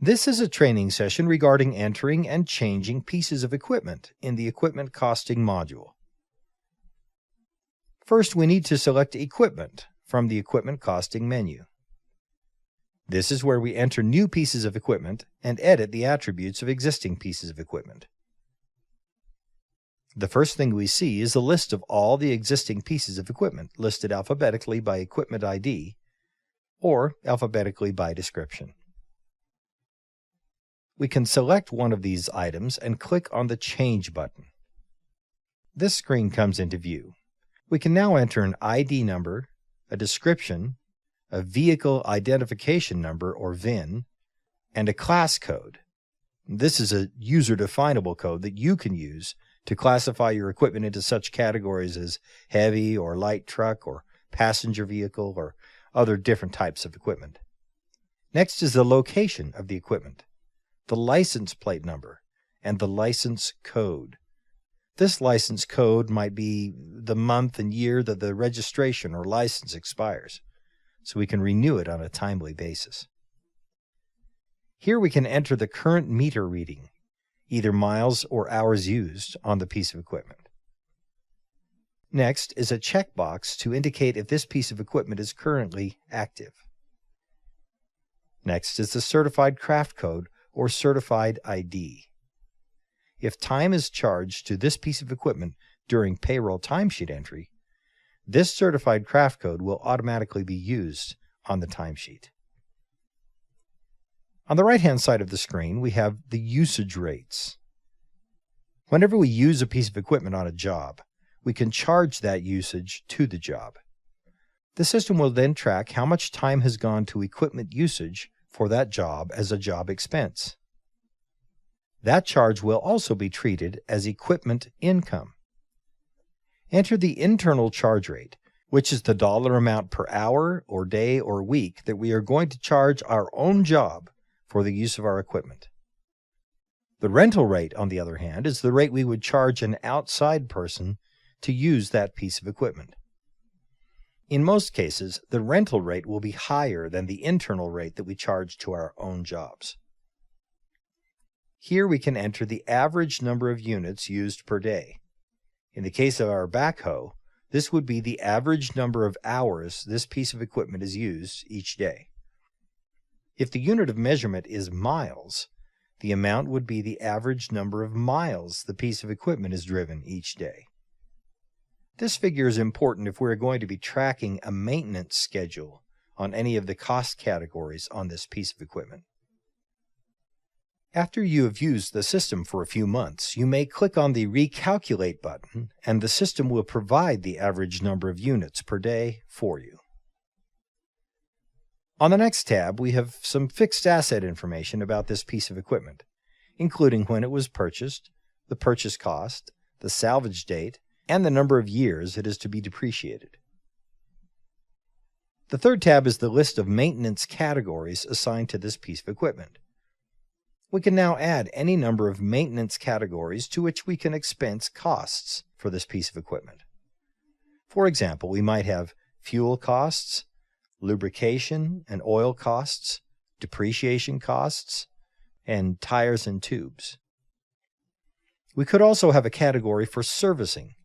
This is a training session regarding entering and changing pieces of equipment in the Equipment Costing module. First, we need to select Equipment from the Equipment Costing menu. This is where we enter new pieces of equipment and edit the attributes of existing pieces of equipment. The first thing we see is a list of all the existing pieces of equipment listed alphabetically by equipment ID or alphabetically by description. We can select one of these items and click on the Change button. This screen comes into view. We can now enter an ID number, a description, a vehicle identification number or VIN, and a class code. This is a user-definable code that you can use to classify your equipment into such categories as heavy or light truck or passenger vehicle or other different types of equipment. Next is the location of the equipment, the license plate number, and the license code. This license code might be the month and year that the registration or license expires, so we can renew it on a timely basis. Here we can enter the current meter reading, either miles or hours used on the piece of equipment. Next is a checkbox to indicate if this piece of equipment is currently active. Next is the certified craft code or certified ID. If time is charged to this piece of equipment during payroll timesheet entry, this certified craft code will automatically be used on the timesheet. On the right-hand side of the screen, we have the usage rates. Whenever we use a piece of equipment on a job, we can charge that usage to the job. The system will then track how much time has gone to equipment usage for that job as a job expense. That charge will also be treated as equipment income. Enter the internal charge rate, which is the dollar amount per hour or day or week that we are going to charge our own job for the use of our equipment. The rental rate, on the other hand, is the rate we would charge an outside person to use that piece of equipment. In most cases, the rental rate will be higher than the internal rate that we charge to our own jobs. Here we can enter the average number of units used per day. In the case of our backhoe, this would be the average number of hours this piece of equipment is used each day. If the unit of measurement is miles, the amount would be the average number of miles the piece of equipment is driven each day. This figure is important if we're going to be tracking a maintenance schedule on any of the cost categories on this piece of equipment. After you have used the system for a few months, you may click on the Recalculate button, and the system will provide the average number of units per day for you. On the next tab, we have some fixed asset information about this piece of equipment, including when it was purchased, the purchase cost, the salvage date, and the number of years it is to be depreciated. The third tab is the list of maintenance categories assigned to this piece of equipment. We can now add any number of maintenance categories to which we can expense costs for this piece of equipment. For example, we might have fuel costs, lubrication and oil costs, depreciation costs, and tires and tubes. We could also have a category for servicing.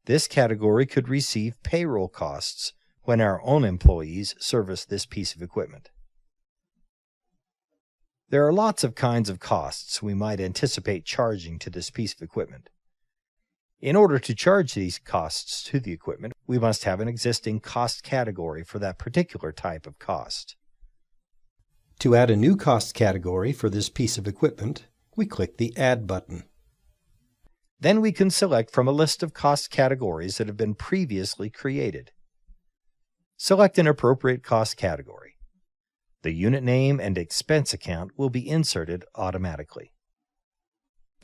This category could receive payroll costs when our own employees service this piece of equipment. There are lots of kinds of costs we might anticipate charging to this piece of equipment. In order to charge these costs to the equipment, we must have an existing cost category for that particular type of cost. To add a new cost category for this piece of equipment, we click the Add button. Then we can select from a list of cost categories that have been previously created. Select an appropriate cost category. The unit name and expense account will be inserted automatically.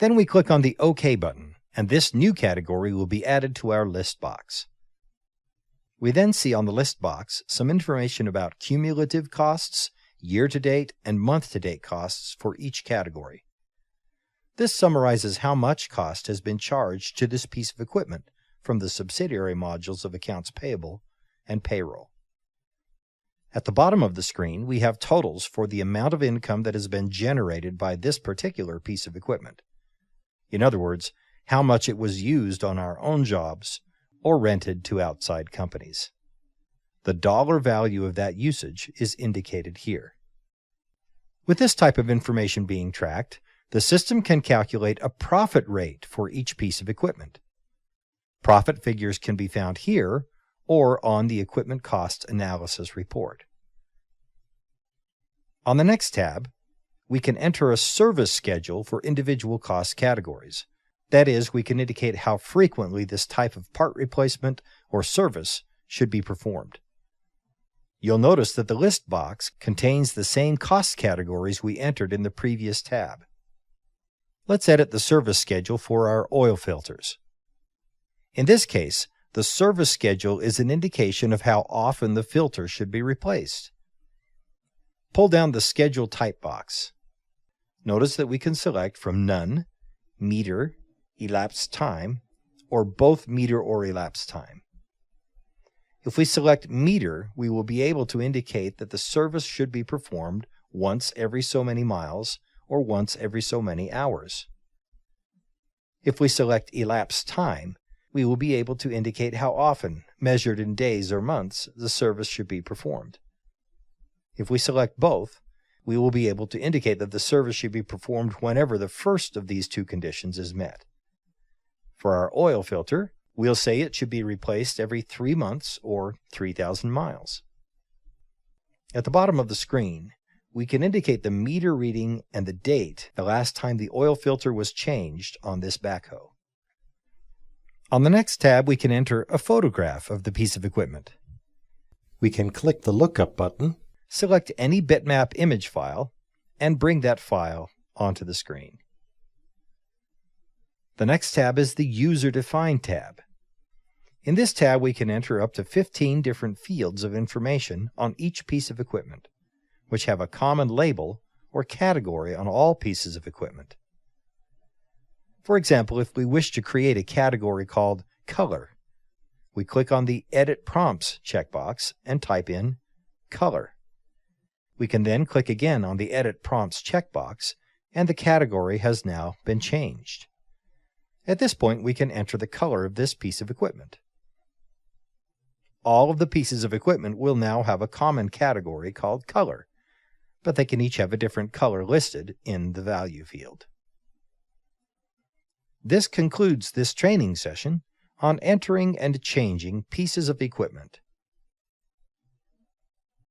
Then we click on the OK button, and this new category will be added to our list box. We then see on the list box some information about cumulative costs, year-to-date, and month-to-date costs for each category. This summarizes how much cost has been charged to this piece of equipment from the subsidiary modules of Accounts Payable and Payroll. At the bottom of the screen, we have totals for the amount of income that has been generated by this particular piece of equipment. In other words, how much it was used on our own jobs or rented to outside companies. The dollar value of that usage is indicated here. With this type of information being tracked, the system can calculate a profit rate for each piece of equipment. Profit figures can be found here or on the Equipment Cost Analysis report. On the next tab, we can enter a service schedule for individual cost categories. That is, we can indicate how frequently this type of part replacement or service should be performed. You'll notice that the list box contains the same cost categories we entered in the previous tab. Let's edit the service schedule for our oil filters. In this case, the service schedule is an indication of how often the filter should be replaced. Pull down the Schedule Type box. Notice that we can select from None, Meter, Elapsed Time, or both Meter or Elapsed Time. If we select Meter, we will be able to indicate that the service should be performed once every so many miles or once every so many hours. If we select Elapsed Time, we will be able to indicate how often, measured in days or months, the service should be performed. If we select both, we will be able to indicate that the service should be performed whenever the first of these two conditions is met. For our oil filter, we'll say it should be replaced every 3 months or 3,000 miles. At the bottom of the screen, we can indicate the meter reading and the date the last time the oil filter was changed on this backhoe. On the next tab, we can enter a photograph of the piece of equipment. We can click the Lookup button, select any bitmap image file, and bring that file onto the screen. The next tab is the User Defined tab. In this tab, we can enter up to 15 different fields of information on each piece of equipment, which have a common label or category on all pieces of equipment. For example, if we wish to create a category called Color, we click on the Edit Prompts checkbox and type in Color. We can then click again on the Edit Prompts checkbox, and the category has now been changed. At this point, we can enter the color of this piece of equipment. All of the pieces of equipment will now have a common category called Color, but they can each have a different color listed in the value field. This concludes this training session on entering and changing pieces of equipment.